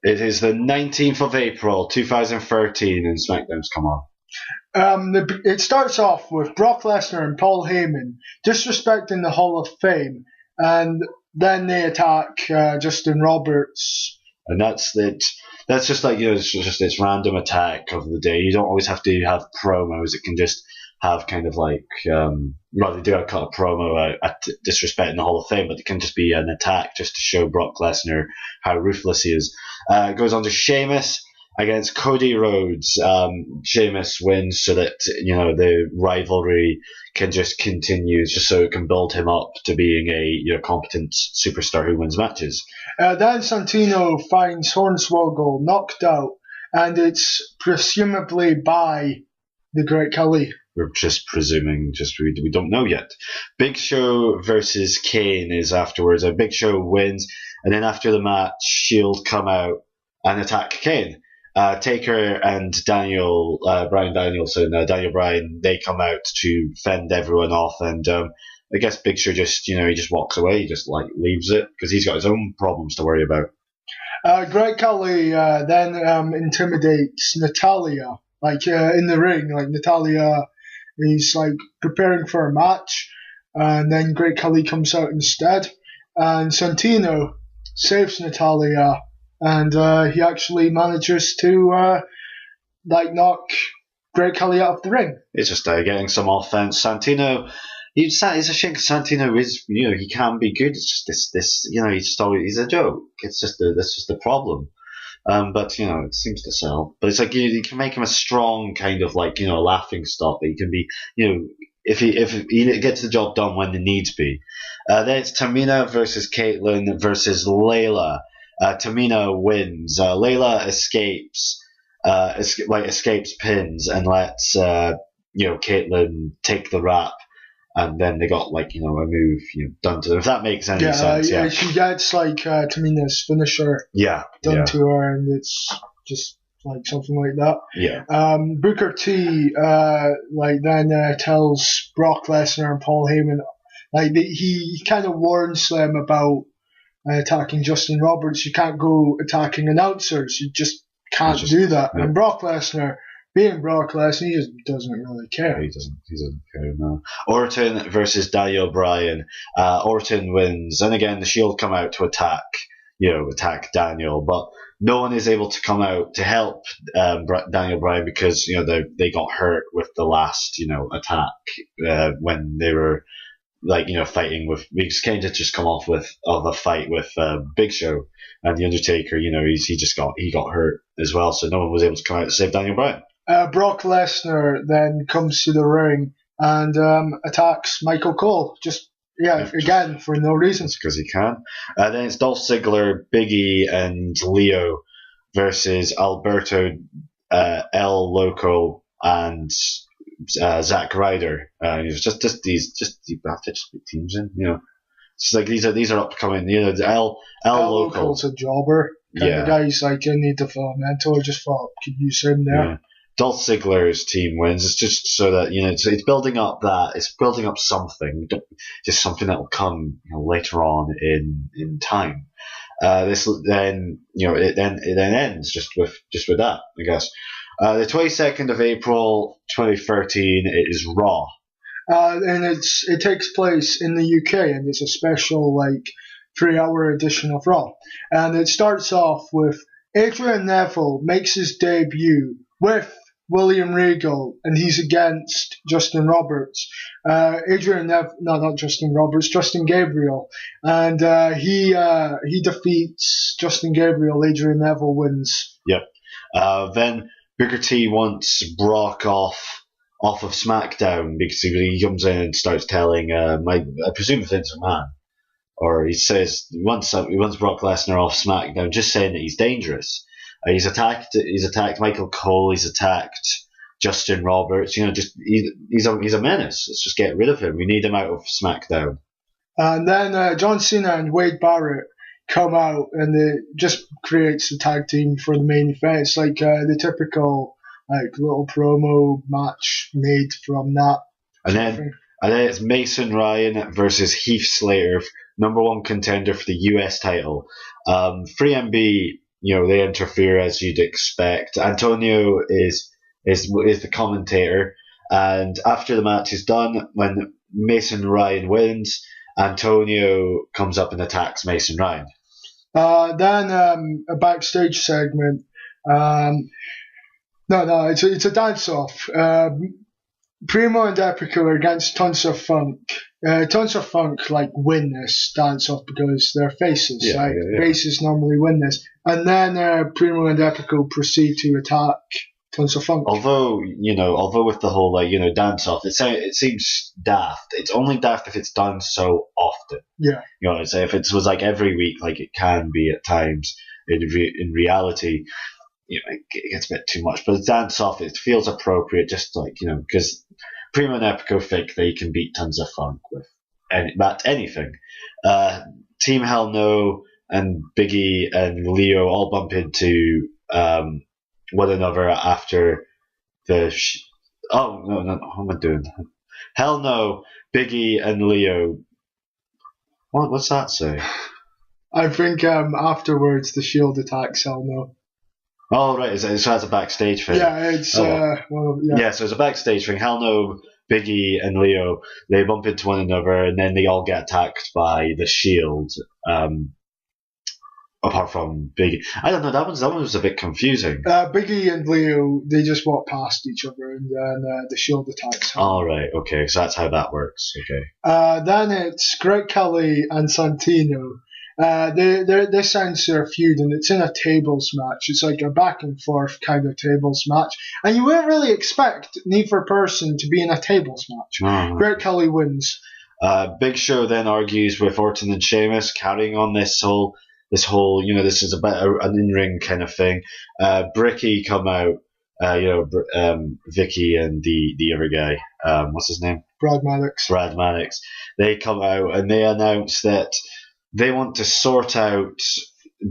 It is the 19th of April, 2013, and SmackDown's come on. It starts off with Brock Lesnar and Paul Heyman disrespecting the Hall of Fame, and then they attack Justin Roberts. And that's it. That's just like, it's just this random attack of the day. You don't always have to have promos. It can just have kind of like, they do cut a promo at disrespecting the Hall of Fame, but it can just be an attack just to show Brock Lesnar how ruthless he is. It goes on to Sheamus against Cody Rhodes. Sheamus wins so that, the rivalry can just continue, just so it can build him up to being a competent superstar who wins matches. Then Santino finds Hornswoggle knocked out, and it's presumably by the Great Khali. We're just presuming, we don't know yet. Big Show versus Kane is afterwards. Big Show wins, and then after the match, Shield come out and attack Kane. Taker and Daniel Bryan, they come out to fend everyone off, and I guess Big Show just walks away, he just leaves it because he's got his own problems to worry about. Great Khali then intimidates Natalya, in the ring. Natalya is preparing for a match, and then Great Khali comes out instead, and Santino saves Natalya. And he actually manages to knock Great Khali out of the ring. It's just getting some offense. Santino, it's a shame because Santino is, he can be good. It's just this, he's a joke. That's just the problem. But it seems to sell. But it's you can make him a strong kind of laughing stock that he can be. If he gets the job done when the needs be. Then it's Tamina versus Kaitlyn versus Layla. Tamina wins. Layla escapes pins and lets Kaitlyn take the rap, and then they got a move done to them. If that makes any sense. Yeah, she gets Tamina's finisher done to her, and it's just something like that. Yeah. Booker T then tells Brock Lesnar and Paul Heyman he kind of warns them about attacking Justin Roberts. You can't go attacking announcers. You just can't do that. Yeah. And Brock Lesnar, being Brock Lesnar, he just doesn't really care. He doesn't care, no. Orton versus Daniel Bryan. Orton wins, and again the Shield come out to attack Daniel, but no one is able to come out to help Daniel Bryan because they got hurt with the last attack when they were fighting with, because Kane had just come off of a fight with Big Show, and the Undertaker, he got hurt as well, so no one was able to come out to save Daniel Bryan. Brock Lesnar then comes to the ring and attacks Michael Cole, again for no reason. Because he can. Then it's Dolph Ziggler, Big E, and Leo versus Alberto, El Loco, and Zack Ryder. These have to just put teams in. It's these are upcoming. El Local's a jobber. The guys in the developmental. I just thought could use him there. Yeah. Dolph Ziggler's team wins. It's just so that it's building up something, just something that will come later on in time. It then ends just with that, I guess. The 22nd of April 2013, it is Raw. And it takes place in the UK, and it's a special 3-hour edition of Raw. And it starts off with Adrian Neville makes his debut with William Regal, and he's against Justin Roberts. Justin Gabriel. And he defeats Justin Gabriel. Adrian Neville wins. Yep. Then Booker T wants Brock off of SmackDown because he comes in and starts telling, I presume Vince McMahon, or he says he wants Brock Lesnar off SmackDown, just saying that he's dangerous. He's attacked Michael Cole. He's attacked Justin Roberts. He's a menace. Let's just get rid of him. We need him out of SmackDown. And then John Cena and Wade Barrett come out, and it just creates a tag team for the main event. It's the typical little promo match made from that. And then it's Mason Ryan versus Heath Slater, #1 contender for the US title. 3MB they interfere as you'd expect. Antonio is the commentator, and after the match is done, when Mason Ryan wins, Antonio comes up and attacks Mason Ryan. Then a backstage segment. It's a dance-off. Primo and Epico are against Tons of Funk. Tons of Funk win this dance-off because they're faces. Faces normally win this. And then Primo and Epico proceed to attack Tons of Funk. Although with the whole dance-off, it seems daft. It's only daft if it's done so often. Yeah. If it was every week, it can be at times. In reality, it gets a bit too much. But dance-off, it feels appropriate, just because Primo and Epico think they can beat Tons of Funk with anything. Team Hell No and Biggie and Leo all bump into one another after the. No! What am I doing? Hell No, Biggie and Leo. What's that say? I think afterwards the Shield attacks Hell No. Oh, right. So that's a backstage thing. Yeah, it's... so it's a backstage thing. Hell No, Biggie and Leo, they bump into one another, and then they all get attacked by the Shield. Apart from Biggie. I don't know, that one was a bit confusing. Biggie and Leo, they just walk past each other, and then the Shield attacks. All right, okay, so that's how that works. Okay. Then it's Great Khali and Santino. They sense their feud, and it's in a tables match. It's a back and forth kind of tables match, and you wouldn't really expect neither person to be in a tables match. Oh. Great Khali wins. Big Show then argues with Orton and Sheamus, carrying on this whole this is about an in-ring kind of thing. Bricky come out, Vicky and the other guy, what's his name? Brad Maddox. They come out and they announce that they want to sort out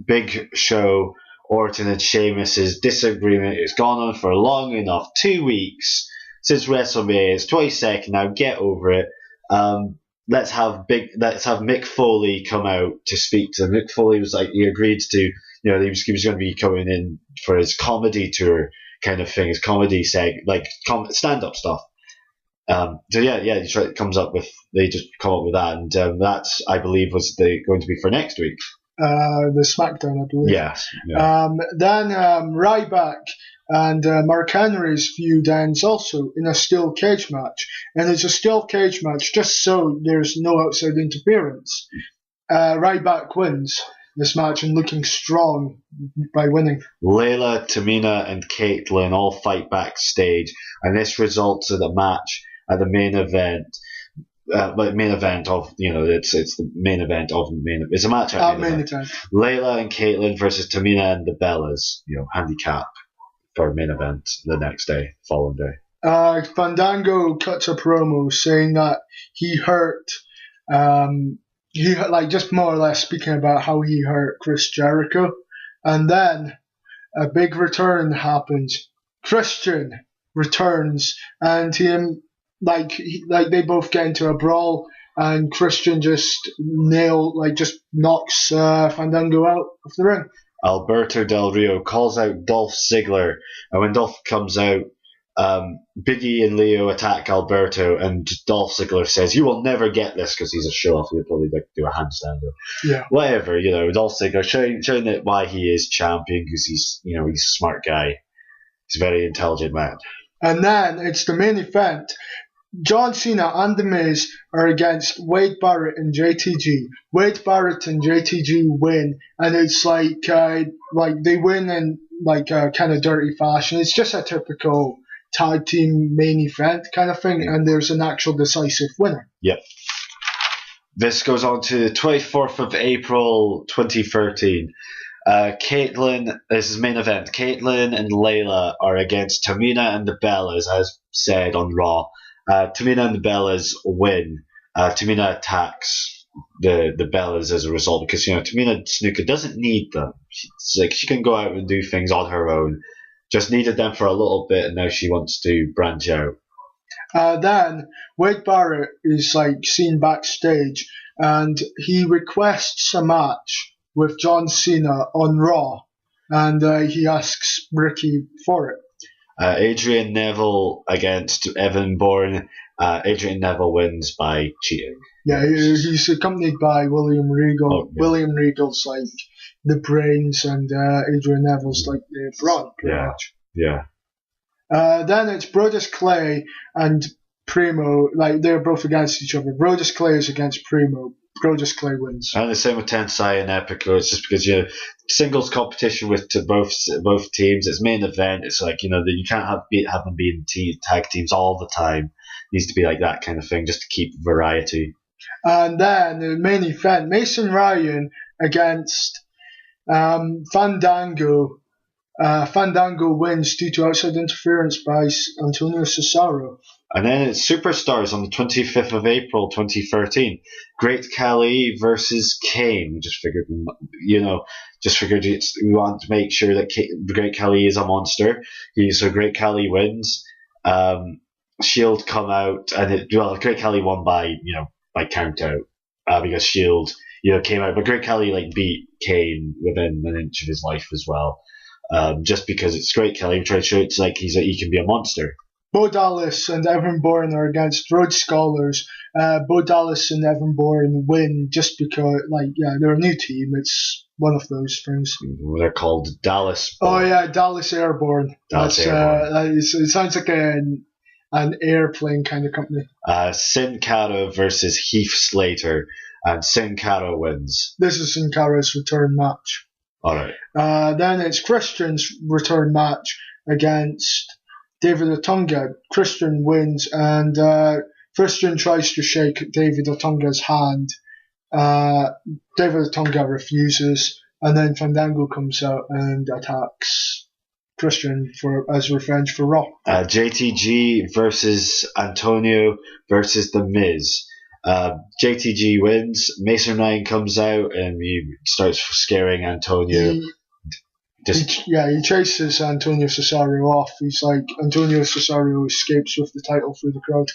Big Show, Orton and Sheamus' disagreement. It's gone on for long enough, 2 weeks since WrestleMania. It's 22nd now. Get over it. Let's have Mick Foley come out to speak to them. Mick Foley was he agreed to, he was going to be coming in for his comedy tour kind of thing, his comedy stand-up stuff. He comes up with, they just come up with that, and that's, I believe, was going to be for next week. The Smackdown, I believe. Yes. Yeah. Then Ryback and Mark Henry's feud ends also in a steel cage match, and it's a steel cage match just so there's no outside interference. Ryback wins this match and looking strong by winning. Layla, Tamina, and Kaitlyn all fight backstage, and this results in a match at the main event. It's the main event of it's a match at main event. Layla and Kaitlyn versus Tamina and the Bellas, handicap for main event the next day, following day. Fandango cuts a promo saying that he hurt, just more or less speaking about how he hurt Chris Jericho, and then a big return happens. Christian returns, and they both get into a brawl, and Christian just knocks Fandango out of the ring. Alberto Del Rio calls out Dolph Ziggler, and when Dolph comes out, Biggie and Leo attack Alberto, and Dolph Ziggler says, "You will never get this," because he's a show-off. He'll probably do a handstand or whatever. Dolph Ziggler showing that why he is champion, because he's a smart guy. He's a very intelligent man. And then it's the main event. John Cena and The Miz are against Wade Barrett and JTG. Wade Barrett and JTG win, and it's they win in a kind of dirty fashion. It's just a typical tag team main event kind of thing, and there's an actual decisive winner. Yep. This goes on to the 24th of April 2013. Kaitlyn, this is main event. Kaitlyn and Layla are against Tamina and the Bellas, as said on Raw. Tamina and the Bellas win. Tamina attacks the Bellas as a result, because Tamina Snuka doesn't need them. She can go out and do things on her own. Just needed them for a little bit, and now she wants to branch out. Then Wade Barrett is seen backstage, and he requests a match with John Cena on Raw. and he asks Ricky for it. Adrian Neville against Evan Bourne. Adrian Neville wins by cheating. Yeah, he's accompanied by William Regal. Oh, yeah. William Regal's like the brains, and Adrian Neville's like the brawn, pretty much. Yeah. Then it's Brodus Clay and Primo. Like, they're both against each other. Brodus Clay is against Primo. Brodus Clay wins. And the same with Tensai and Epico. It's just because singles competition to both teams. It's main event. It's like that you can't have them being tag teams all the time. It needs to be like that kind of thing, just to keep variety. And then the main event: Mason Ryan against Fandango. Fandango wins due to outside interference by Antonio Cesaro. And then it's Superstars on the 25th of April 2013. Great Khali versus Kane. Just figured, we want to make sure that Great Khali is a monster. So Great Khali wins. Shield come out, and Great Khali won by count out because Shield came out, but Great Khali beat Kane within an inch of his life as well. Just because it's Great Khali, trying to show it's like he can be a monster. Bo Dallas and Evan Bourne are against Rhodes Scholars. Bo Dallas and Evan Bourne win just because, they're a new team. It's one of those things. They're called Dallas. Oh yeah, Dallas Airborne. Airborne. It sounds like an airplane kind of company. Sin Cara versus Heath Slater, and Sin Cara wins. This is Sin Cara's return match. All right. Then it's Christian's return match against David Otunga. Christian wins, and Christian tries to shake David Otunga's hand. David Otunga refuses, and then Fandango comes out and attacks Christian as revenge for Raw. JTG versus Antonio versus The Miz. JTG wins. Mason Ryan comes out and he starts scaring Antonio. He chases Antonio Cesaro off. He's like, Antonio Cesaro escapes with the title through the crowd.